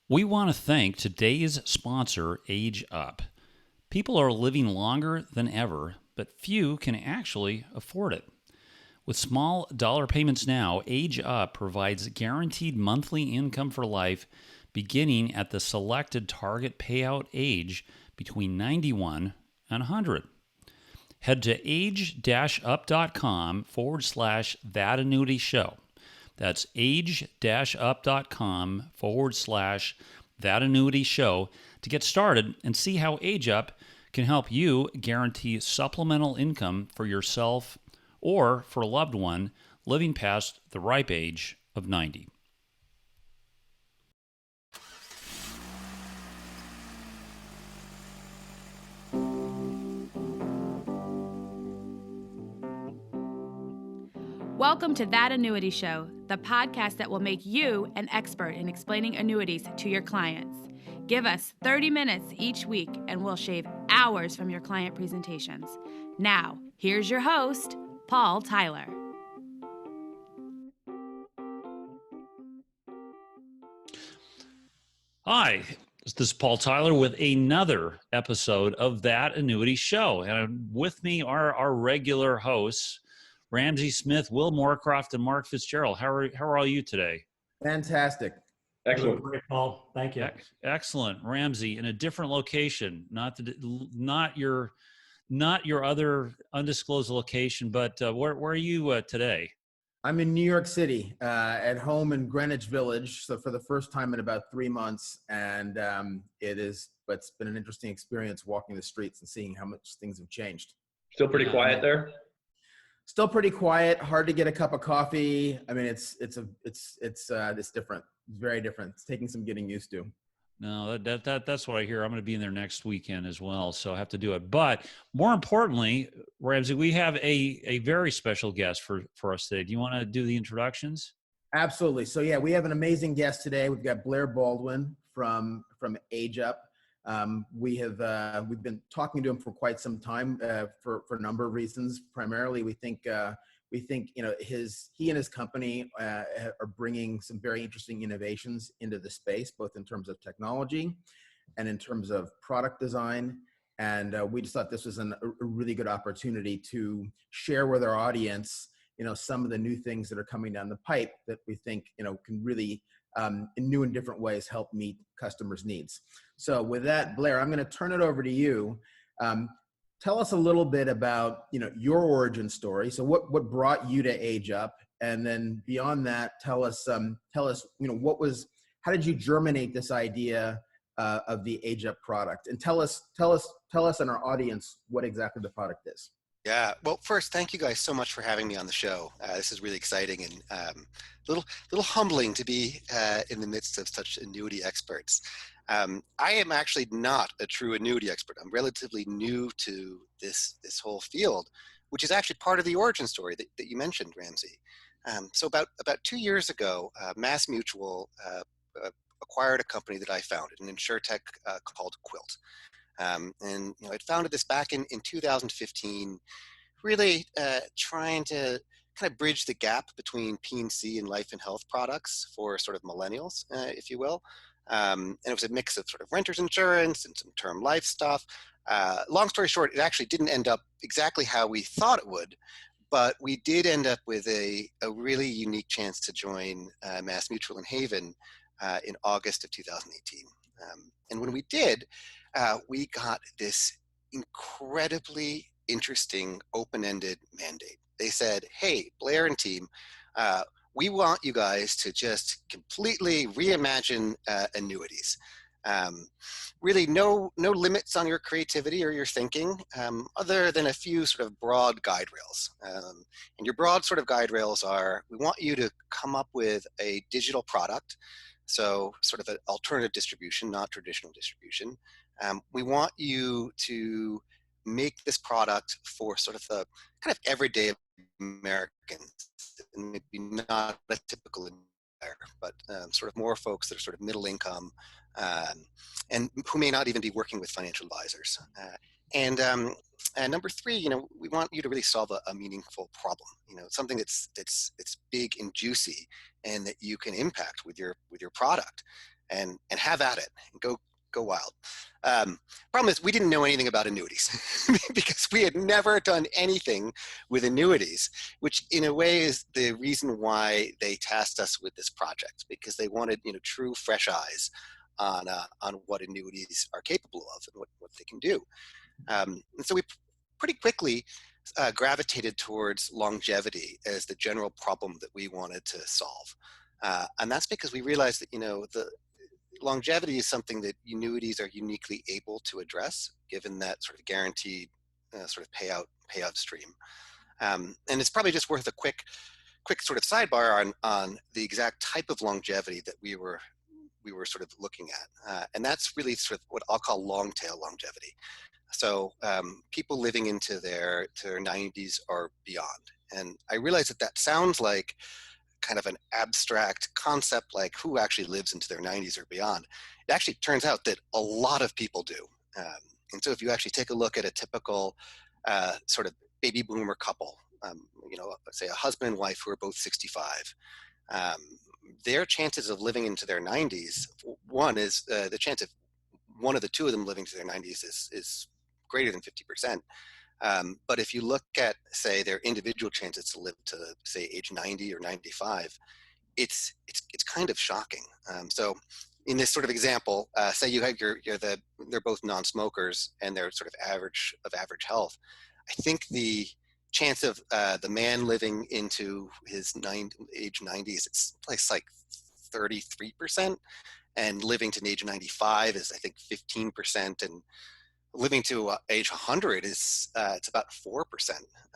We want to thank today's sponsor, AgeUp. People are living longer than ever, but few can actually afford it. With small dollar payments now, AgeUp provides guaranteed monthly income for life beginning at the selected target payout age between 91 and 100. Head to age-up.com/that annuity show. That's age-up.com/that annuity show to get started and see how AgeUp can help you guarantee supplemental income for yourself or for a loved one living past the ripe age of 90. Welcome to That Annuity Show, the podcast that will make you an expert in explaining annuities to your clients. Give us 30 minutes each week and we'll shave hours from your client presentations. Now, here's your host, Paul Tyler. Hi, this is Paul Tyler with another episode of That Annuity Show. And with me are our regular hosts, Ramsey Smith, Will Moorcroft, and Mark Fitzgerald. How are all you today? Fantastic. Excellent. Great, Paul. Thank you. Excellent. Ramsey, in a different location, not your other undisclosed location, but where are you today? I'm in New York City, at home in Greenwich Village. So for the first time in about 3 months, and it's been an interesting experience walking the streets and seeing how much things have changed. Still pretty quiet there? Still pretty quiet. Hard to get a cup of coffee. I mean, it's different. It's very different. It's taking some getting used to. No, that's what I hear. I'm going to be in there next weekend as well, so I have to do it. But more importantly, Ramsey, we have a very special guest for us today. Do you want to do the introductions? Absolutely. So yeah, we have an amazing guest today. We've got Blair Baldwin from AgeUp. We've been talking to him for quite some time for a number of reasons. Primarily, we think he and his company are bringing some very interesting innovations into the space, both in terms of technology and in terms of product design. And we just thought this was a really good opportunity to share with our audience, some of the new things that are coming down the pipe that we think, can really, in new and different ways, help meet customers' needs. So with that, Blair, I'm going to turn it over to you. Tell us a little bit about, your origin story. So what brought you to AgeUp? And then beyond that, tell us, how did you germinate this idea of the AgeUp product? And tell us and our audience what exactly the product is. Yeah. Well, first, thank you guys so much for having me on the show. This is really exciting and little humbling to be in the midst of such annuity experts. I am actually not a true annuity expert. I'm relatively new to this whole field, which is actually part of the origin story that you mentioned, Ramsey. So about 2 years ago, Mass Mutual acquired a company that I founded, an insurtech called Quilt. And I'd founded this back in 2015, really trying to kind of bridge the gap between P&C and life and health products for sort of millennials, if you will. And it was a mix of sort of renter's insurance and some term life stuff. Long story short, it actually didn't end up exactly how we thought it would, but we did end up with a really unique chance to join Mass Mutual in Haven in August of 2018. And when we did, we got this incredibly interesting open-ended mandate. They said, hey, Blair and team, we want you guys to just completely reimagine annuities. Really no limits on your creativity or your thinking, other than a few sort of broad guide rails. And your broad sort of guide rails are, we want you to come up with a digital product, so sort of an alternative distribution, not traditional distribution. We want you to make this product for sort of the kind of everyday Americans, and maybe not a typical buyer, but sort of more folks that are sort of middle income and who may not even be working with financial advisors. And number three, we want you to really solve a meaningful problem. Something that's big and juicy, and that you can impact with your product. and have at it and go wild. Problem is we didn't know anything about annuities because we had never done anything with annuities, which in a way is the reason why they tasked us with this project, because they wanted, true fresh eyes on what annuities are capable of and what they can do. And so we pretty quickly gravitated towards longevity as the general problem that we wanted to solve. And that's because we realized that, the longevity is something that annuities are uniquely able to address, given that sort of guaranteed sort of payout stream. And it's probably just worth a quick sort of sidebar on the exact type of longevity that we were sort of looking at. And that's really sort of what I'll call long tail longevity. So people living into their 90s or beyond. And I realize that sounds like kind of an abstract concept, like who actually lives into their 90s or beyond. It actually turns out that a lot of people do. And so if you actually take a look at a typical sort of baby boomer couple, say a husband and wife who are both 65, their chances of living into their 90s, one is the chance of one of the two of them living to their 90s is greater than 50%. But if you look at, say, their individual chances to live to, say, age 90 or 95, it's kind of shocking. So in this sort of example, say you have they're both non-smokers and they're sort of average health. I think the chance of the man living into his age 90s, it's like 33%, and living to age 95 is, I think, 15%, and living to age 100 is it's about 4%,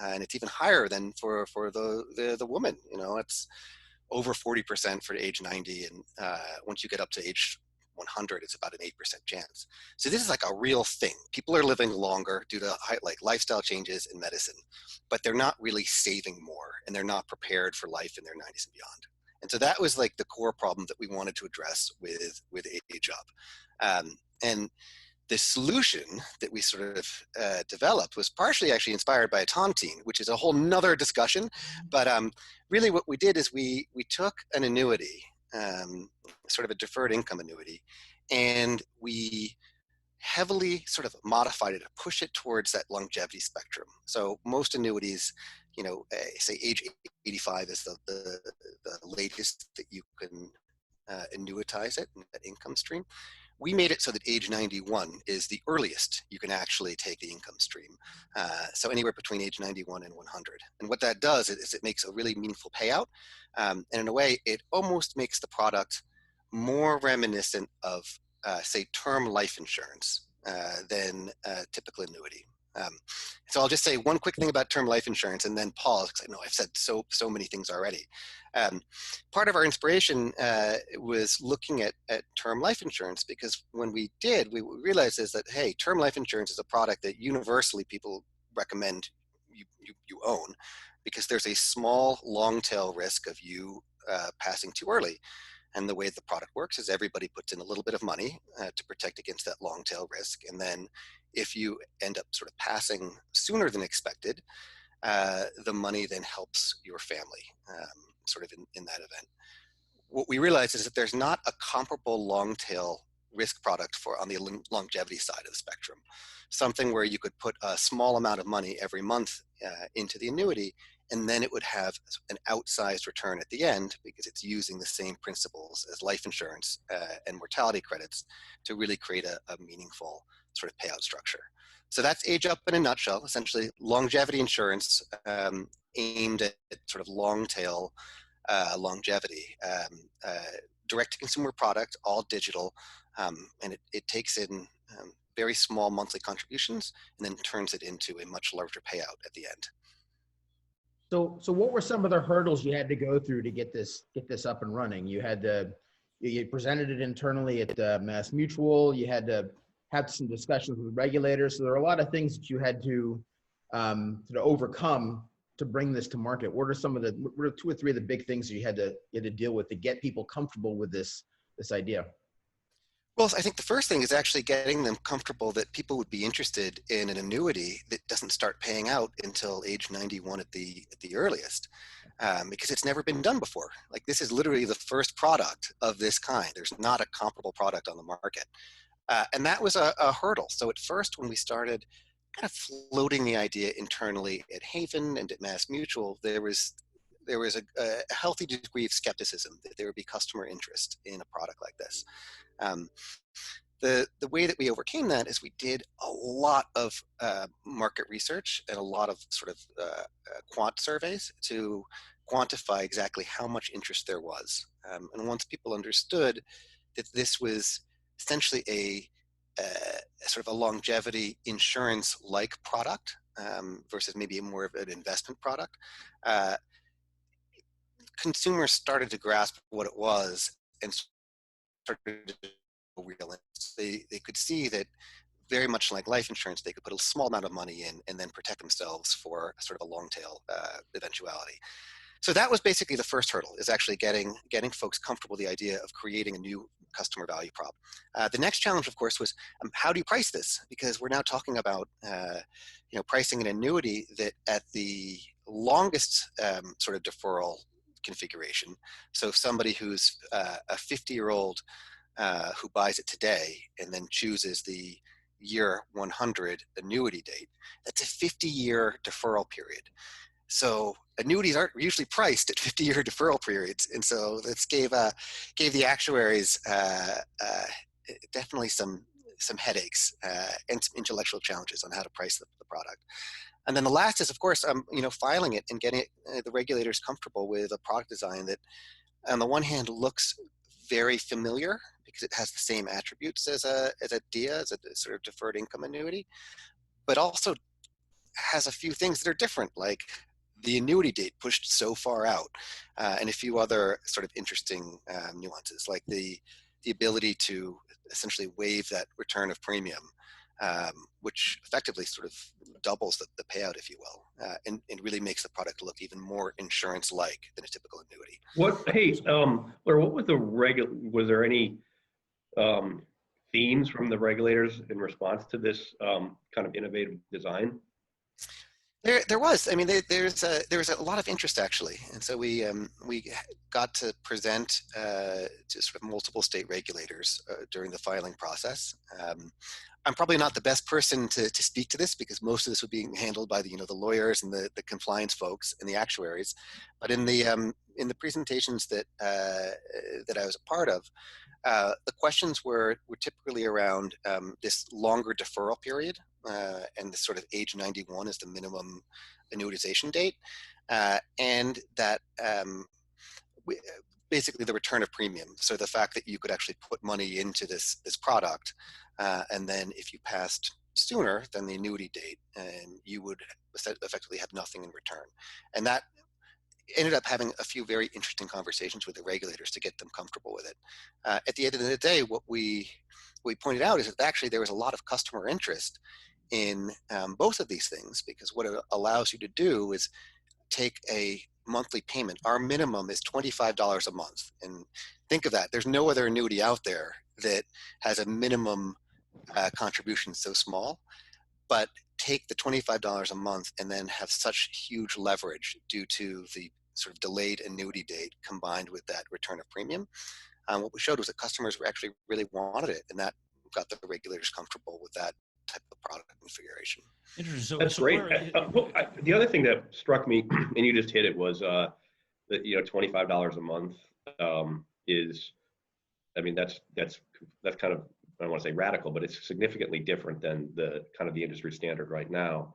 and it's even higher than for the woman. It's over 40% for age 90, and once you get up to age 100, it's about an 8% chance. So this is like a real thing. People are living longer due to lifestyle changes in medicine, but they're not really saving more, and they're not prepared for life in their 90s and beyond. And so that was like the core problem that we wanted to address with AgeUp. And the solution that we sort of developed was partially actually inspired by a tontine, which is a whole nother discussion. But really what we did is we took an annuity, sort of a deferred income annuity, and we heavily sort of modified it to push it towards that longevity spectrum. So most annuities, say age 85 is the latest that you can annuitize it, that income stream. We made it so that age 91 is the earliest you can actually take the income stream. So anywhere between age 91 and 100. And what that does is it makes a really meaningful payout. And in a way, it almost makes the product more reminiscent of, say, term life insurance than a typical annuity. So I'll just say one quick thing about term life insurance and then pause, because I know I've said so many things already. Part of our inspiration was looking at term life insurance, because when we did, we realized is that, hey, term life insurance is a product that universally people recommend you own, because there's a small long tail risk of you passing too early. And the way the product works is everybody puts in a little bit of money to protect against that long tail risk. And then if you end up sort of passing sooner than expected, the money then helps your family sort of in that event. What we realized is that there's not a comparable long tail risk product on the longevity side of the spectrum. Something where you could put a small amount of money every month into the annuity, and then it would have an outsized return at the end, because it's using the same principles as life insurance and mortality credits to really create a meaningful sort of payout structure. So that's AgeUp in a nutshell. Essentially, longevity insurance aimed at sort of long tail longevity, direct-to-consumer product, all digital, and it takes in very small monthly contributions and then turns it into a much larger payout at the end. So what were some of the hurdles you had to go through to get this up and running? You presented it internally at Mass Mutual. You had to have some discussions with regulators. So there are a lot of things that you had to overcome to bring this to market. What are two or three of the big things that you had to deal with to get people comfortable with this idea? Well, I think the first thing is actually getting them comfortable that people would be interested in an annuity that doesn't start paying out until age 91 at the earliest, because it's never been done before. Like, this is literally the first product of this kind. There's not a comparable product on the market. And that was a hurdle. So at first, when we started kind of floating the idea internally at Haven and at Mass Mutual, there was a healthy degree of skepticism that there would be customer interest in a product like this. Um, the way that we overcame that is we did a lot of market research and a lot of sort of quant surveys to quantify exactly how much interest there was. And once people understood that this was essentially a sort of a longevity insurance-like product versus maybe more of an investment product, consumers started to grasp what it was and started to realize they could see that, very much like life insurance, they could put a small amount of money in and then protect themselves for sort of a long tail eventuality. So that was basically the first hurdle, is actually getting folks comfortable with the idea of creating a new customer value prop. The next challenge, of course, was how do you price this? Because we're now talking about pricing an annuity that at the longest sort of deferral configuration. So if somebody who's a 50-year-old who buys it today and then chooses the year 100 annuity date, that's a 50-year deferral period. So annuities aren't usually priced at 50-year deferral periods, and so this gave the actuaries definitely some headaches and some intellectual challenges on how to price the product. And then the last is, of course, filing it and getting the regulators comfortable with a product design that, on the one hand, looks very familiar because it has the same attributes as a DIA, as a sort of deferred income annuity, but also has a few things that are different, like the annuity date pushed so far out, and a few other sort of interesting nuances, like the ability to essentially waive that return of premium, which effectively sort of doubles the payout, if you will, and really makes the product look even more insurance-like than a typical annuity. Blair, what was was there any themes from the regulators in response to this kind of innovative design? There was. I mean, there was a lot of interest, actually, and so we got to present to sort of multiple state regulators during the filing process. I'm probably not the best person to speak to this, because most of this would be handled by the lawyers and the compliance folks and the actuaries. But in the presentations that I was a part of, the questions were typically around this longer deferral period, and the sort of age 91 is the minimum annuitization date, and that basically the return of premium. So the fact that you could actually put money into this product, and then if you passed sooner than the annuity date, and you would effectively have nothing in return. And that ended up having a few very interesting conversations with the regulators to get them comfortable with it. At the end of the day, what we pointed out is that actually there was a lot of customer interest in both of these things, because what it allows you to do is take a monthly payment. Our minimum is $25 a month. And think of that. There's no other annuity out there that has a minimum contribution so small, but take the $25 a month and then have such huge leverage due to the sort of delayed annuity date combined with that return of premium. What we showed was that customers actually really wanted it, and that got the regulators comfortable with that type of product configuration. Interesting. That's great. The other thing that struck me, and you just hit it, was that $25 a month is, I mean, that's kind of, I don't want to say radical, but it's significantly different than the kind of the industry standard right now.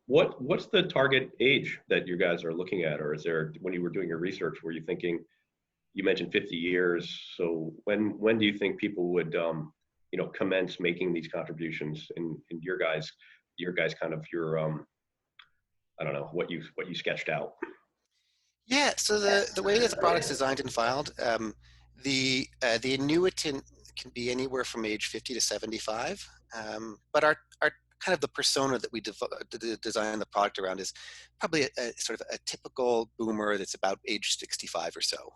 What's the target age that you guys are looking at, or is there, when you were doing your research, were you thinking, you mentioned 50 years, so when do you think people would commence making these contributions in your guys kind of your I don't know, what you sketched out? Yeah, so the way that the product's designed and filed, the annuitant can be anywhere from age 50 to 75, but our kind of the persona that we design the product around is probably a sort of a typical boomer that's about age 65 or so.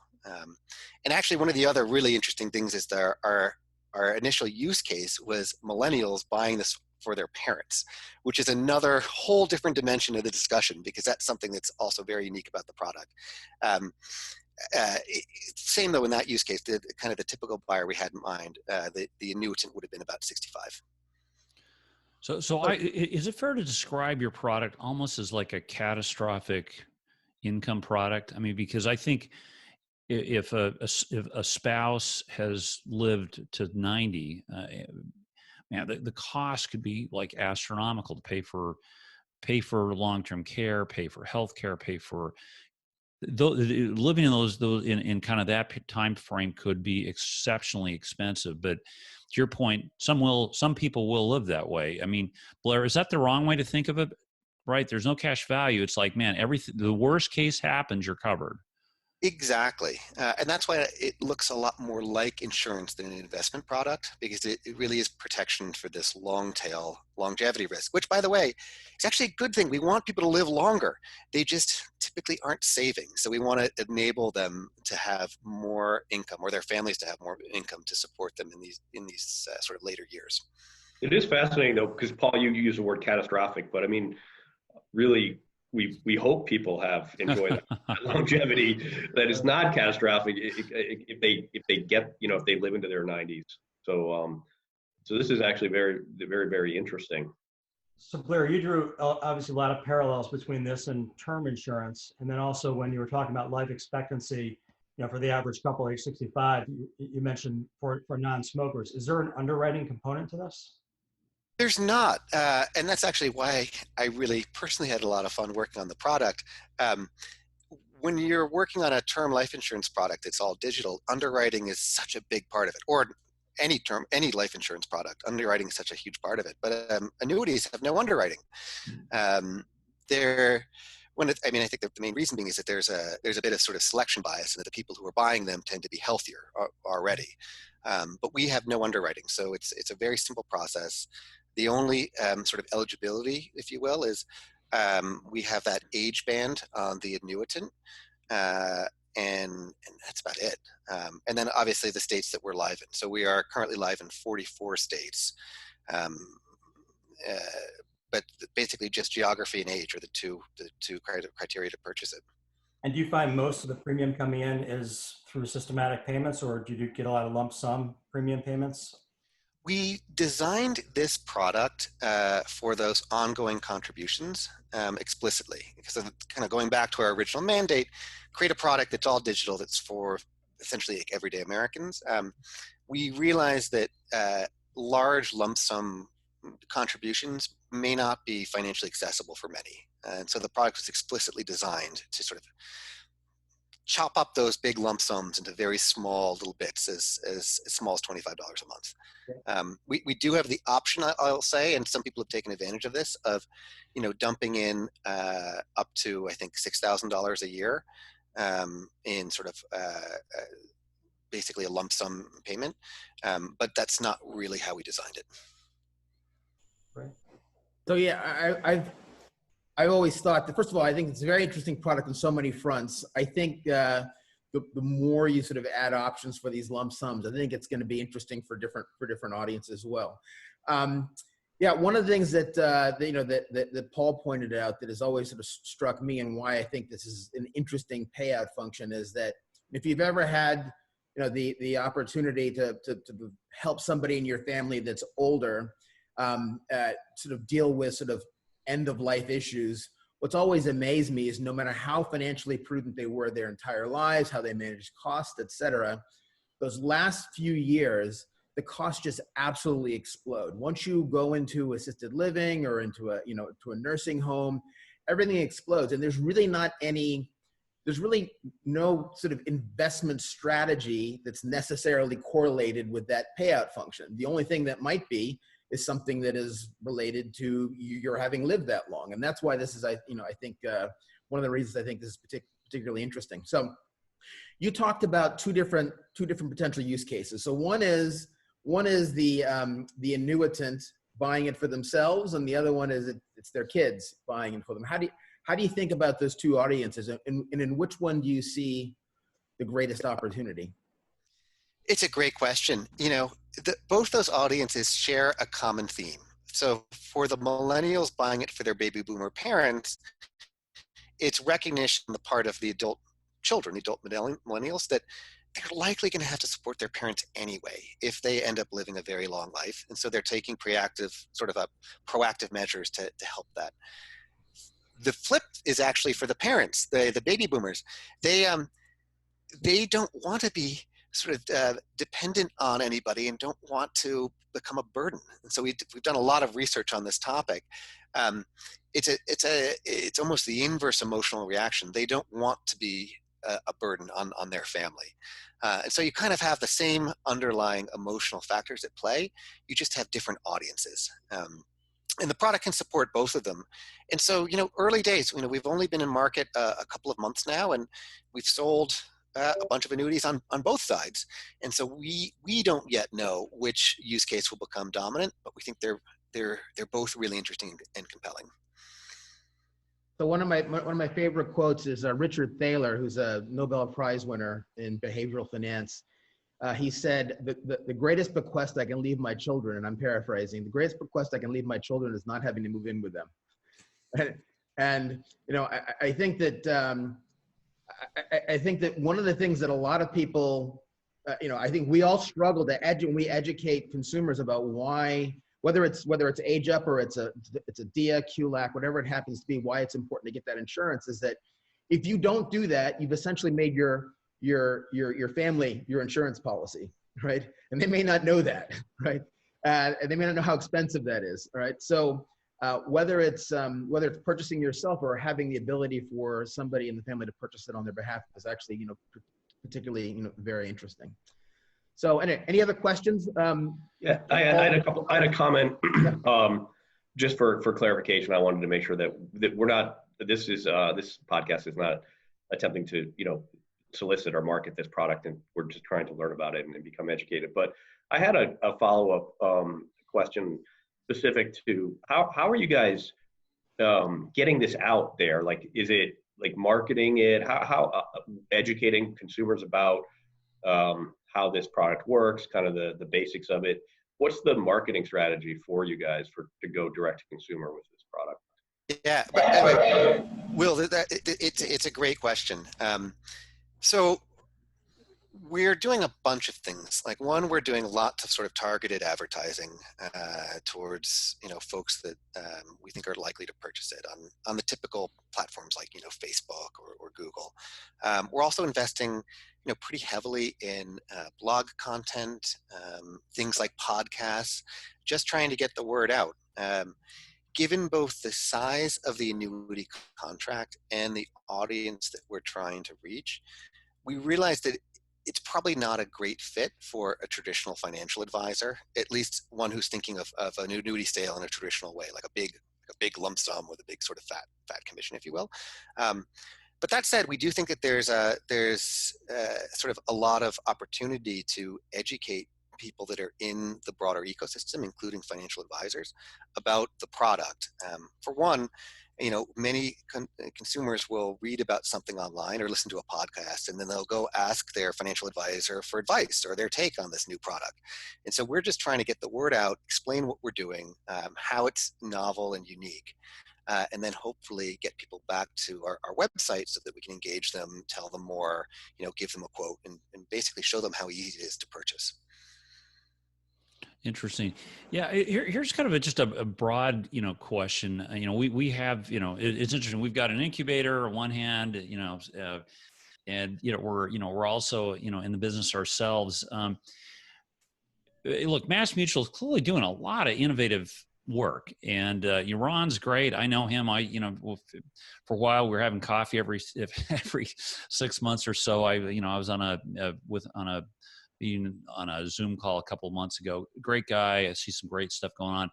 And actually, one of the other really interesting things is there are our initial use case was millennials buying this for their parents, which is another whole different dimension of the discussion, because that's something that's also very unique about the product. Same though in that use case, the kind of the typical buyer we had in mind, the annuitant would have been about 65. Is it fair to describe your product almost as like a catastrophic income product? I mean, because I think if a spouse has lived to 90, man, the cost could be like astronomical to pay for long-term care, pay for health care, pay for living in those in kind of that time frame could be exceptionally expensive. But to your point, some people will live that way. I mean, Blair, is that the wrong way to think of it? Right? There's no cash value. It's like, man, the worst case happens, you're covered. Exactly. And that's why it looks a lot more like insurance than an investment product, because it really is protection for this long tail longevity risk, which, by the way, is actually a good thing. We want people to live longer. They just typically aren't saving. So we want to enable them to have more income, or their families to have more income to support them in these sort of later years. It is fascinating though, because Paul, you use the word catastrophic, but I mean, really, we hope people have enjoyed that longevity that is not catastrophic if they get, if they live into their 90s. So this is actually very, very, very interesting. So Blair, you drew obviously a lot of parallels between this and term insurance, and then also when you were talking about life expectancy, for the average couple age 65, you mentioned for non-smokers. Is there an underwriting component to this? There's not, and that's actually why I really personally had a lot of fun working on the product. When you're working on a term life insurance product, it's all digital. Underwriting is such a big part of it, or any life insurance product. Underwriting is such a huge part of it. But annuities have no underwriting. I think the main reason being is that there's a bit of sort of selection bias, and that the people who are buying them tend to be healthier already. But we have no underwriting, so it's a very simple process. The only sort of eligibility, if you will, is we have that age band on the annuitant, and that's about it. And then obviously the states that we're live in. So we are currently live in 44 states, but basically just geography and age are the two criteria to purchase it. And do you find most of the premium coming in is through systematic payments, or do you get a lot of lump sum premium payments? We designed this product for those ongoing contributions explicitly, because of kind of going back to our original mandate, create a product that's all digital, that's for essentially like everyday Americans. We realized that large lump sum contributions may not be financially accessible for many. And so the product was explicitly designed to sort of chop up those big lump sums into very small little bits, as small as $25 a month. We do have the option, I'll say, and some people have taken advantage of this, of dumping in up to, I think, $6,000 a year in sort of basically a lump sum payment, but that's not really how we designed it. Right. So yeah, I've always thought that, first of all, I think it's a very interesting product on so many fronts. I think the more you sort of add options for these lump sums, I think it's going to be interesting for different audiences as well. Yeah, one of the things that Paul pointed out that has always sort of struck me, and why I think this is an interesting payout function, is that if you've ever had the opportunity to help somebody in your family that's older sort of deal with sort of end of life issues, what's always amazed me is no matter how financially prudent they were their entire lives, how they managed costs, etc., those last few years, the costs just absolutely explode. Once you go into assisted living or into a nursing home, everything explodes, and there's really no sort of investment strategy that's necessarily correlated with that payout function. The only thing that might be is something that is related to your having lived that long. And that's why this is, I think one of the reasons I think this is particularly interesting. So you talked about two different potential use cases. So one is the annuitant buying it for themselves, and the other one is it's their kids buying it for them. How do you think about those two audiences, and in which one do you see the greatest opportunity? It's a great question. both those audiences share a common theme. So for the millennials buying it for their baby boomer parents, it's recognition on the part of the adult children, the adult millennials, that they're likely going to have to support their parents anyway if they end up living a very long life. And so they're taking proactive measures to help that. The flip is actually for the parents, the baby boomers. They don't want to be dependent on anybody and don't want to become a burden. And so we've done a lot of research on this topic. It's almost the inverse emotional reaction. They don't want to be a burden on their family. And so you kind of have the same underlying emotional factors at play. You just have different audiences. And the product can support both of them. And so, early days, we've only been in market a couple of months now, and we've sold a bunch of annuities on both sides. And so we don't yet know which use case will become dominant, but we think they're both really interesting and compelling. So one of my favorite quotes is Richard Thaler, who's a Nobel Prize winner in behavioral finance. He said, the greatest bequest I can leave my children, and I'm paraphrasing, the greatest bequest I can leave my children is not having to move in with them. And I think that I think that one of the things that a lot of people, I think we all struggle to educate consumers about why, whether it's AgeUp or it's a DIA, QLAC, whatever it happens to be, why it's important to get that insurance, is that if you don't do that, you've essentially made your family your insurance policy, right? And they may not know that, right? And they may not know how expensive that is, right? So whether it's purchasing yourself or having the ability for somebody in the family to purchase it on their behalf is actually, particularly, very interesting. So any other questions? Yeah, I had a comment. Just for clarification, I wanted to make sure that we're not. This podcast is not attempting to solicit or market this product, and we're just trying to learn about it and become educated. But I had a follow-up question specific to how are you guys getting this out there? Like, is it like marketing it? How educating consumers about how this product works, kind of the basics of it? What's the marketing strategy for you guys to go direct to consumer with this product? Yeah, Will, it's a great question. So we're doing a bunch of things. Like, one, we're doing lots of sort of targeted advertising towards folks that we think are likely to purchase it on the typical platforms like Facebook or Google. We're also investing pretty heavily in blog content, things like podcasts, just trying to get the word out. Given both the size of the annuity contract and the audience that we're trying to reach, we realized that it's probably not a great fit for a traditional financial advisor, at least one who's thinking of an annuity sale in a traditional way, like a big lump sum with a big sort of fat commission, if you will. But that said, we do think that there's sort of a lot of opportunity to educate people that are in the broader ecosystem, including financial advisors, about the product. For one, many consumers will read about something online or listen to a podcast, and then they'll go ask their financial advisor for advice or their take on this new product. And so we're just trying to get the word out, explain what we're doing, how it's novel and unique, and then hopefully get people back to our website so that we can engage them, tell them more, give them a quote, and basically show them how easy it is to purchase. Interesting. Yeah. Here's kind of just a broad, question. We have, it's interesting. We've got an incubator on one hand, and we're also, in the business ourselves. Look, Mass Mutual is clearly doing a lot of innovative work, and Ron's great. I know him. For a while we were having coffee every 6 months or so. I was on a Zoom call a couple of months ago. Great guy. I see some great stuff going on.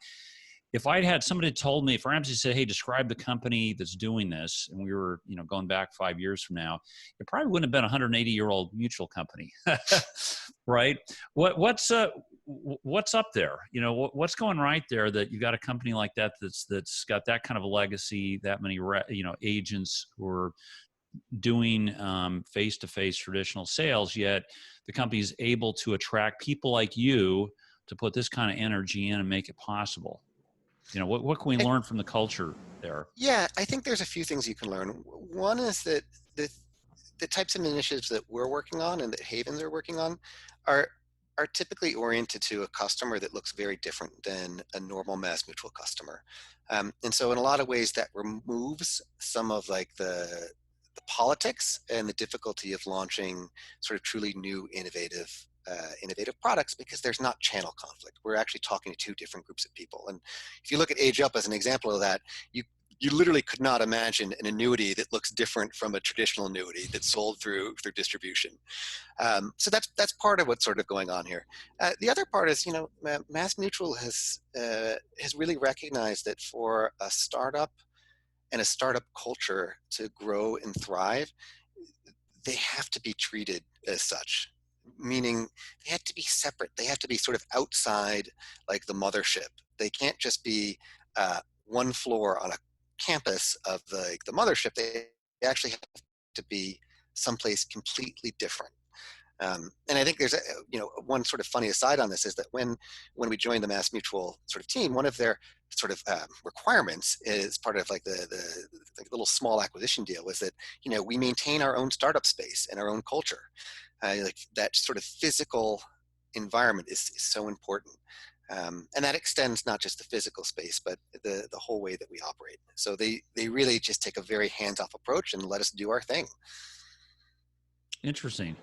If I'd had somebody told me, if Ramsey said, hey, describe the company that's doing this, and we were, going back 5 years from now, it probably wouldn't have been a 180-year-old mutual company, right? What's up there? What's going right there that you've got a company like that that's got that kind of a legacy, that many, agents who are doing face-to-face traditional sales, yet the company is able to attract people like you to put this kind of energy in and make it possible? What can we learn from the culture there? Yeah, I think there's a few things you can learn. One is that the the types of initiatives that we're working on and that Havens are working on are typically oriented to a customer that looks very different than a normal Mass Mutual customer. And so in a lot of ways that removes some of like the politics and the difficulty of launching sort of truly new innovative products, because there's not channel conflict. We're actually talking to two different groups of people. And if you look at AgeUp as an example of that, you literally could not imagine an annuity that looks different from a traditional annuity that's sold through distribution. So that's part of what's sort of going on here. The other part is, Mass Mutual has really recognized that for a startup and a startup culture to grow and thrive, they have to be treated as such. Meaning they have to be separate. They have to be sort of outside, like the mothership. They can't just be one floor on a campus of the mothership. They actually have to be someplace completely different. And I think there's one sort of funny aside on this is that when we joined the Mass Mutual sort of team, one of their sort of requirements is part of like the little small acquisition deal was that we maintain our own startup space and our own culture. Like that sort of physical environment is so important. And that extends not just the physical space, but the whole way that we operate. So they really just take a very hands-off approach and let us do our thing. Interesting.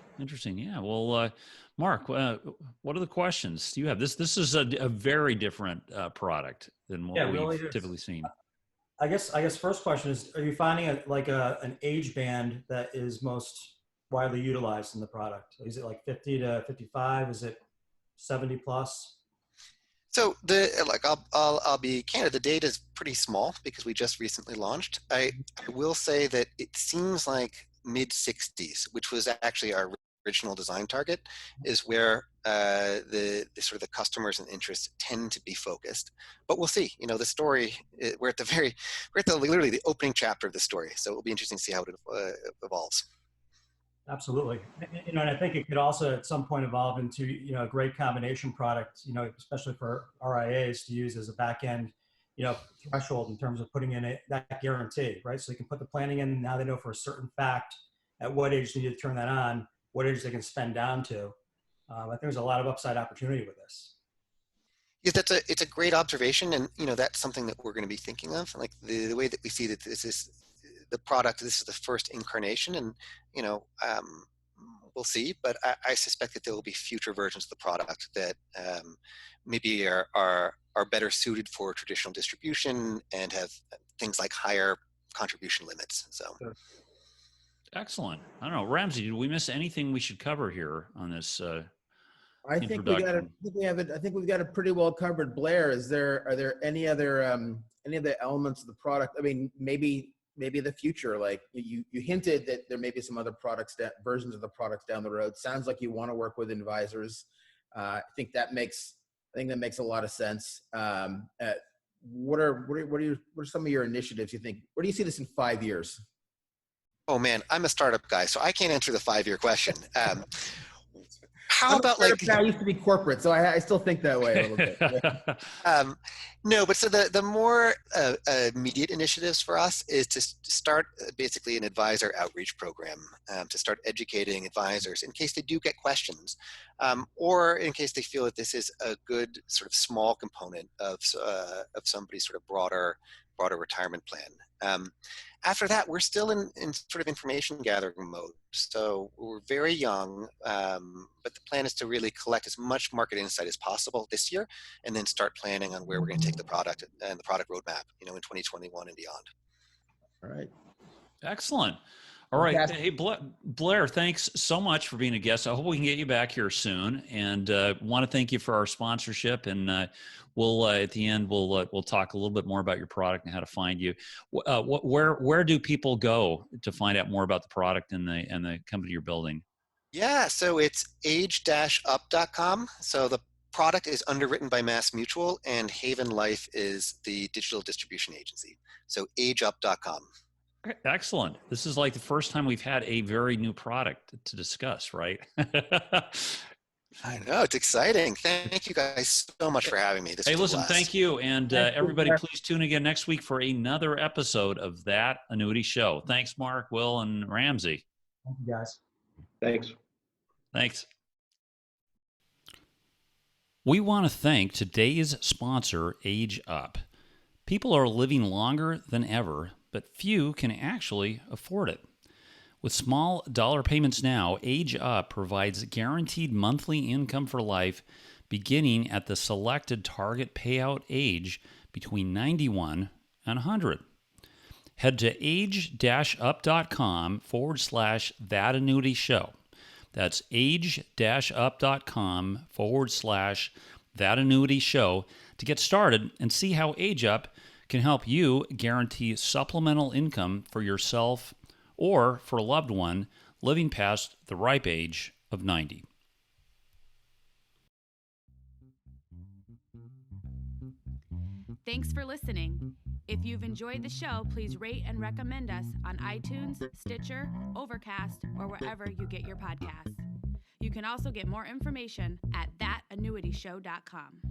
Yeah. Well, Mark, what are the questions you have? This is a very different product than what we've typically seen. I guess first question is, are you finding an age band that is most widely utilized in the product? Is it like 50 to 55? Is it 70 plus? So I'll be candid. The data is pretty small because we just recently launched. I will say that it seems like mid 60s, which was actually our original design target, is where the sort of the customers and interests tend to be focused. But we'll see. The story, we're at literally the opening chapter of the story. So it'll be interesting to see how it evolves. Absolutely. And I think it could also at some point evolve into, a great combination product, especially for RIAs to use as a back end, threshold in terms of putting in that guarantee, right? So they can put the planning in, and now they know for a certain fact at what age they need to turn that on, what age they can spend down to. I think there's a lot of upside opportunity with this. Yeah, it's a great observation. And, that's something that we're going to be thinking of. Like the way that we see that this is the product, this is the first incarnation, and we'll see. But I suspect that there will be future versions of the product that maybe are better suited for traditional distribution and have things like higher contribution limits. So, sure. Excellent. I don't know, Ramsey, did we miss anything we should cover here on this? I think we've got it pretty well covered. Blair, are there any other elements of the product? I mean, maybe the future, like you hinted that there may be some other versions of the products down the road. Sounds like you want to work with advisors. I think that makes a lot of sense. What are some of your initiatives you think? Where do you see this in 5 years? Oh man, I'm a startup guy, so I can't answer the 5-year question. How about I used to be corporate, so I still think that way a little bit. No, but so the more immediate initiatives for us is to start basically an advisor outreach program, to start educating advisors in case they do get questions, or in case they feel that this is a good sort of small component of somebody's sort of broader retirement plan. After that, we're still in sort of information gathering mode. So we're very young, but the plan is to really collect as much market insight as possible this year, and then start planning on where we're going to take the product and the product roadmap, in 2021 and beyond. All right. Excellent. All right. Hey, Blair, thanks so much for being a guest. I hope we can get you back here soon, and want to thank you for our sponsorship. And we'll at the end we'll talk a little bit more about your product and how to find you. Where do people go to find out more about the product and the company you're building? Yeah, so it's age-up.com. So the product is underwritten by Mass Mutual, and Haven Life is the digital distribution agency. So ageup.com. Excellent. This is like the first time we've had a very new product to discuss, right? I know, it's exciting. Thank you guys so much for having me. This Hey, was a listen, blast. thank you. And Thank you, everybody, Blair. please tune again next week for another episode of That Annuity Show. Thanks, Mark, Will, and Ramsey. Thank you, guys. Thanks. Thanks. We want to thank today's sponsor, AgeUp. People are living longer than ever, but few can actually afford it. With small dollar payments now, AgeUp provides guaranteed monthly income for life beginning at the selected target payout age between 91 and 100. Head to age-up.com/That Annuity Show. That's age-up.com/That Annuity Show to get started and see how AgeUp can help you guarantee supplemental income for yourself or for a loved one living past the ripe age of 90. Thanks for listening. If you've enjoyed the show, please rate and recommend us on iTunes, Stitcher, Overcast, or wherever you get your podcasts. You can also get more information at thatannuityshow.com.